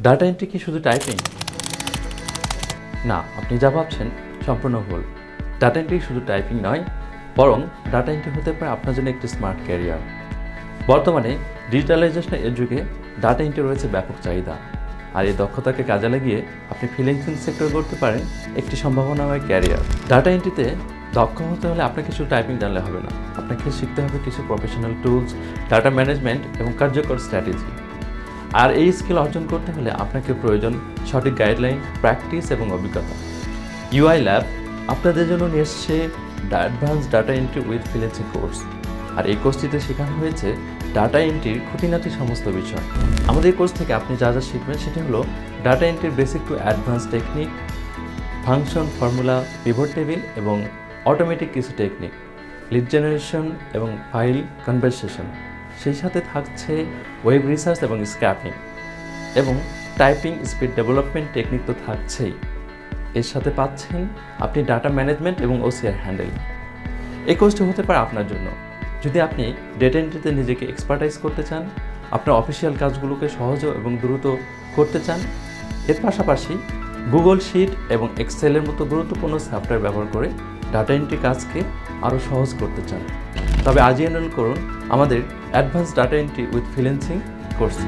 Data entry কি শুধু typing? না, আপনি যা ভাবছেন সম্পূর্ণ ভুল। ডাটা এন্ট্রি শুধু টাইপিং নয়, বরং ডাটা এন্ট্রি হতে পারে আপনার জন্য একটি স্মার্ট ক্যারিয়ার। বর্তমানে ডিজিটালাইজেশনের এর যুগে ডাটা এন্ট্রি রয়েছে ব্যাপক চাহিদা, আর এই দক্ষতাকে কাজে লাগিয়ে আপনি ফ্রিল্যান্সিং সেক্টর করতে পারেন একটি সম্ভাবনাময় ক্যারিয়ার। ডাটা এন্ট্রিতে দক্ষ হতে হলে আপনাকে শুধু টাইপিং জানলে হবে না, আপনাকে শিখতে হবে কিছু প্রফেশনাল টুলস, ডাটা ম্যানেজমেন্ট এবং কার্যকর স্ট্র্যাটেজি। আর এই স্কিল অর্জন করতে হলে আপনাকে প্রয়োজন সঠিক গাইডলাইন, প্র্যাকটিস এবং অভিজ্ঞতা। ইউআই ল্যাব আপনাদের জন্য নিয়ে এসছে advance data entry with freelancing course. আর এই কোর্সটিতে শেখানো হয়েছে ডাটা এন্ট্রির খুঁটিনাটি সমস্ত বিষয়। আমাদের কোর্স থেকে আপনি যা যা শিখবেন সেটি হলো ডাটা এন্ট্রির basic to advance technique, function, formula, pivot table এবং অটোমেটিক কিছু টেকনিক, লিড জেনারেশন এবং ফাইল কনভারসেশন। সেই সাথে থাকছে ওয়েব রিসার্চ এবং স্ক্র্যাপিং এবং টাইপিং স্পিড ডেভেলপমেন্ট টেকনিক তো থাকছেই। এর সাথে পাচ্ছেন আপনি ডাটা ম্যানেজমেন্ট এবং ওসিআর হ্যান্ডেল। এই কোর্সটি হতে পারে আপনার জন্য যদি আপনি ডেটা এন্ট্রিতে নিজেকে এক্সপার্টাইজ করতে চান, আপনার অফিসিয়াল কাজগুলোকে সহজ এবং দ্রুত করতে চান। এর পাশাপাশি গুগল শিট এবং এক্সেলের মতো গুরুত্বপূর্ণ সফটওয়্যার ব্যবহার করে ডাটা এন্ট্রি কাজকে আরও সহজ করতে চান, তবে আজই এনরোল করুন আমাদের advance data entry with freelancing কোর্সে।